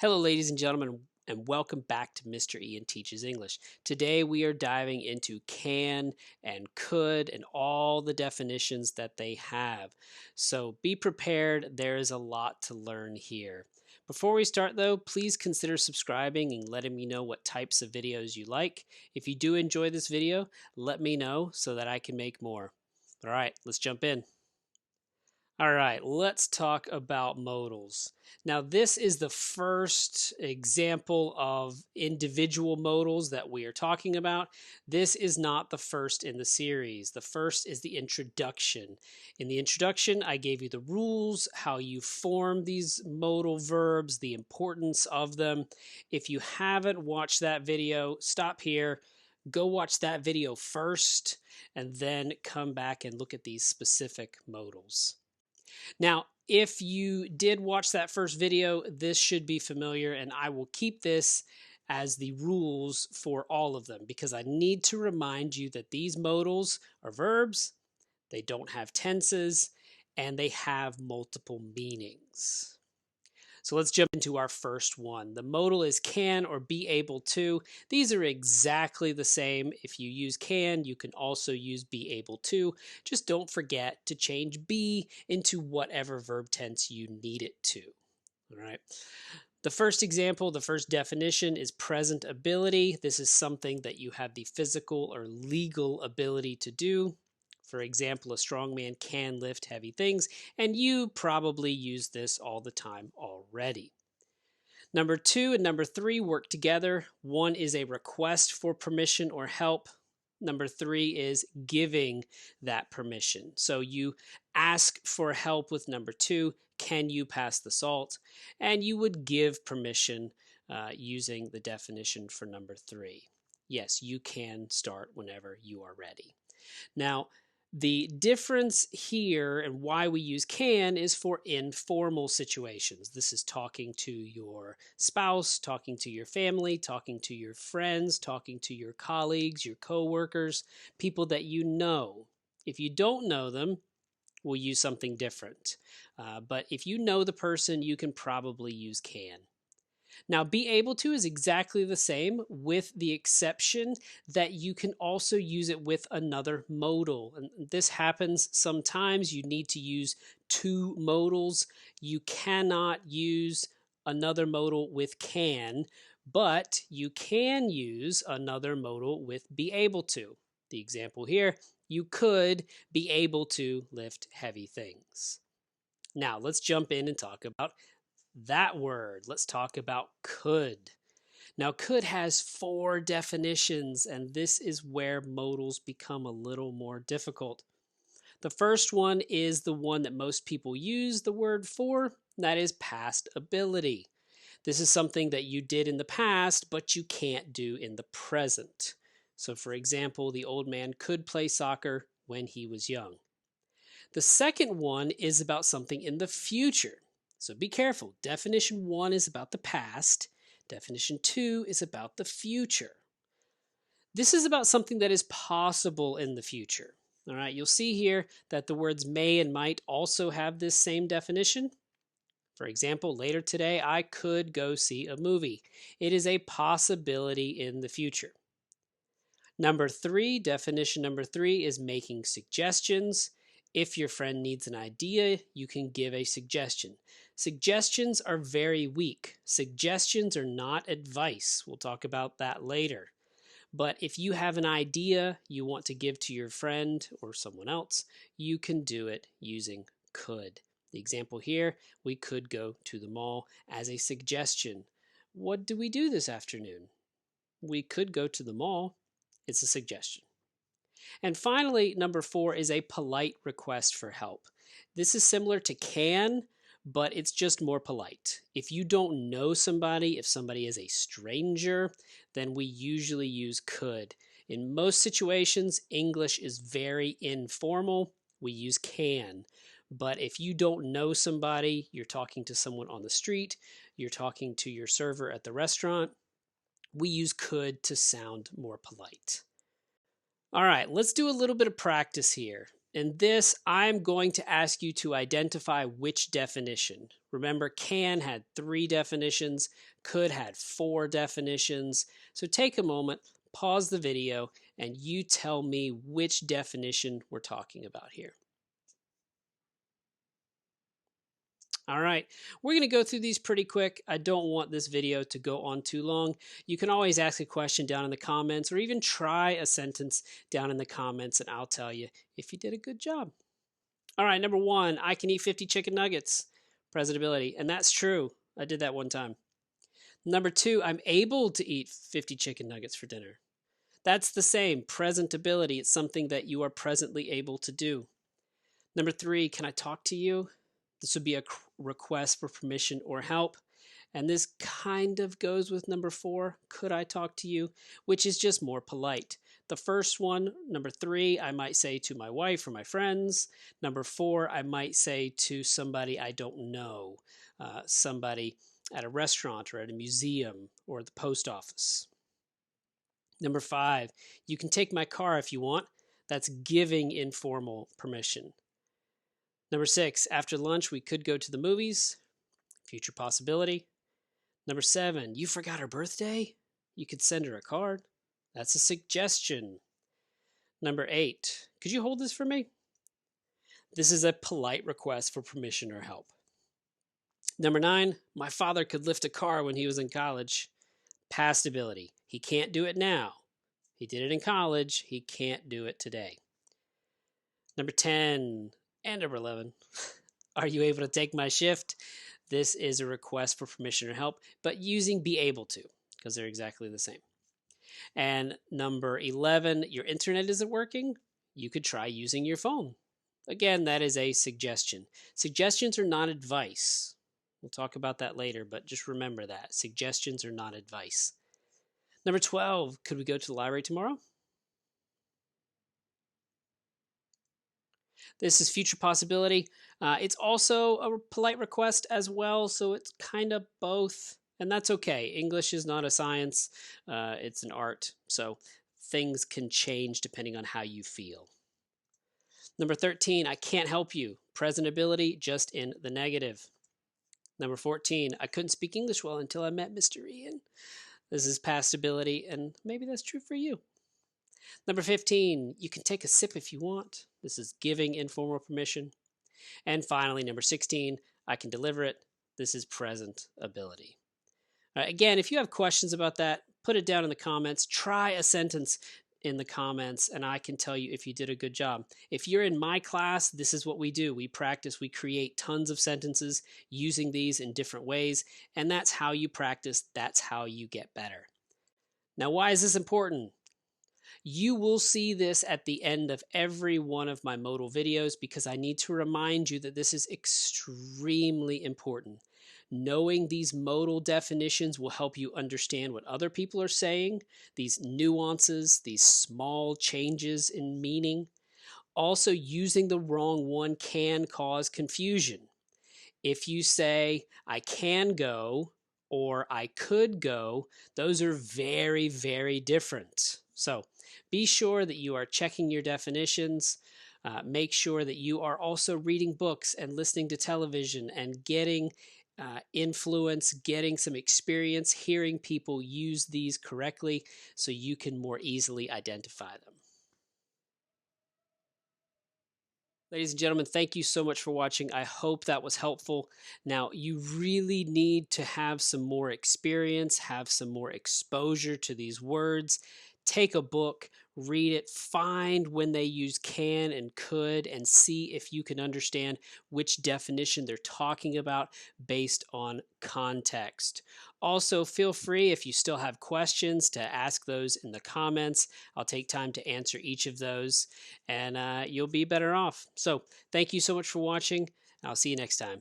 Hello, ladies and gentlemen, and welcome back to Mr. Ian Teaches English. Today we are diving into can and could and all the definitions that they have. So be prepared, there is a lot to learn here. Before we start though, please consider subscribing and letting me know what types of videos you like. If you do enjoy this video, let me know so that I can make more. All right, let's jump in. All right, let's talk about modals. Now, this is the first example of individual modals that we are talking about. This is not the first in the series. The first is the introduction. In the introduction, I gave you the rules, how you form these modal verbs, the importance of them. If you haven't watched that video, stop here. Go watch that video first, and then come back and look at these specific modals. Now, if you did watch that first video, this should be familiar, and I will keep this as the rules for all of them because I need to remind you that these modals are verbs, they don't have tenses, and they have multiple meanings. So let's jump into our first one. The modal is can or be able to. These are exactly the same. If you use can, you can also use be able to. Just don't forget to change be into whatever verb tense you need it to. All right. The first example, the first definition is present ability. This is something that you have the physical or legal ability to do. For example, a strong man can lift heavy things, and you probably use this all the time already. Number 2 and number 3 work together. One is a request for permission or help. Number 3 is giving that permission. So you ask for help with number 2. Can you pass the salt? And you would give permission using the definition for number 3. Yes, you can start whenever you are ready. Now, the difference here and why we use can is for informal situations. This is talking to your spouse, talking to your family, talking to your friends, talking to your colleagues, your coworkers, people that you know. If you don't know them, we'll use something different. But if you know the person, you can probably use can. Now, be able to is exactly the same with the exception that you can also use it with another modal. And this happens sometimes. You need to use two modals. You cannot use another modal with can, but you can use another modal with be able to. The example here, you could be able to lift heavy things. Now, let's jump in and talk about that word. Let's talk about could. Now, could has 4 definitions, and this is where modals become a little more difficult. The first one is the one that most people use the word for, and that is past ability. This is something that you did in the past, but you can't do in the present. So, for example, the old man could play soccer when he was young. The second one is about something in the future. So be careful. Definition 1 is about the past. Definition 2 is about the future. This is about something that is possible in the future. All right, you'll see here that the words may and might also have this same definition. For example, later today, I could go see a movie. It is a possibility in the future. Number 3, definition number 3 is making suggestions. If your friend needs an idea, you can give a suggestion. Suggestions are very weak. Suggestions are not advice. We'll talk about that later. But if you have an idea you want to give to your friend or someone else, you can do it using could. The example here, we could go to the mall as a suggestion. What do we do this afternoon? We could go to the mall. It's a suggestion. And finally, number 4 is a polite request for help. This is similar to can, but it's just more polite. If you don't know somebody, if somebody is a stranger, then we usually use could. In most situations, English is very informal. We use can. But if you don't know somebody, you're talking to someone on the street, you're talking to your server at the restaurant, we use could to sound more polite. All right, let's do a little bit of practice here. In this, I'm going to ask you to identify which definition. Remember, can had 3 definitions, could had 4 definitions. So take a moment, pause the video, and you tell me which definition we're talking about here. All right, we're going to go through these pretty quick. I don't want this video to go on too long. You can always ask a question down in the comments or even try a sentence down in the comments and I'll tell you if you did a good job. All right, number 1, I can eat 50 chicken nuggets. Presentability, and that's true. I did that one time. Number 2, I'm able to eat 50 chicken nuggets for dinner. That's the same. Presentability, it's something that you are presently able to do. Number 3, can I talk to you? This would be a request for permission or help. And this kind of goes with number 4, could I talk to you? Which is just more polite. The first one, number 3, I might say to my wife or my friends. Number 4, I might say to somebody I don't know, somebody at a restaurant or at a museum or the post office. Number 5, you can take my car if you want. That's giving informal permission. Number 6, after lunch, we could go to the movies. Future possibility. Number 7, you forgot her birthday? You could send her a card. That's a suggestion. Number 8, could you hold this for me? This is a polite request for permission or help. Number 9, my father could lift a car when he was in college. Past ability. He can't do it now. He did it in college. He can't do it today. Number 10 and number 11. Are you able to take my shift? This is a request for permission or help, but using be able to, because they're exactly the same. And number 11, your internet isn't working. You could try using your phone. Again, that is a suggestion. Suggestions are not advice. We'll talk about that later, but just remember that. Suggestions are not advice. Number 12, could we go to the library tomorrow? This is future possibility. It's also a polite request as well, so it's kind of both, and that's okay. English is not a science, it's an art, so things can change depending on how you feel. Number 13, I can't help you. Presentability, just in the negative. Number 14, I couldn't speak English well until I met Mr. Ian. This is past ability, and maybe that's true for you. Number 15, you can take a sip if you want. This is giving informal permission. And finally, number 16, I can deliver it. This is present ability. Again, if you have questions about that, put it down in the comments. Try a sentence in the comments, and I can tell you if you did a good job. If you're in my class, this is what we do. We practice, we create tons of sentences using these in different ways, and that's how you practice. That's how you get better. Now, why is this important? You will see this at the end of every one of my modal videos because I need to remind you that this is extremely important. Knowing these modal definitions will help you understand what other people are saying, these nuances, these small changes in meaning. Also, using the wrong one can cause confusion. If you say, I can go or I could go, those are very, very different. So be sure that you are checking your definitions. Make sure that you are also reading books and listening to television and getting influence, getting some experience, hearing people use these correctly so you can more easily identify them. Ladies and gentlemen, thank you so much for watching. I hope that was helpful. Now, you really need to have some more experience, have some more exposure to these words. Take a book, read it, find when they use can and could, and see if you can understand which definition they're talking about based on context. Also, feel free, if you still have questions, to ask those in the comments. I'll take time to answer each of those, and you'll be better off. So, thank you so much for watching. I'll see you next time.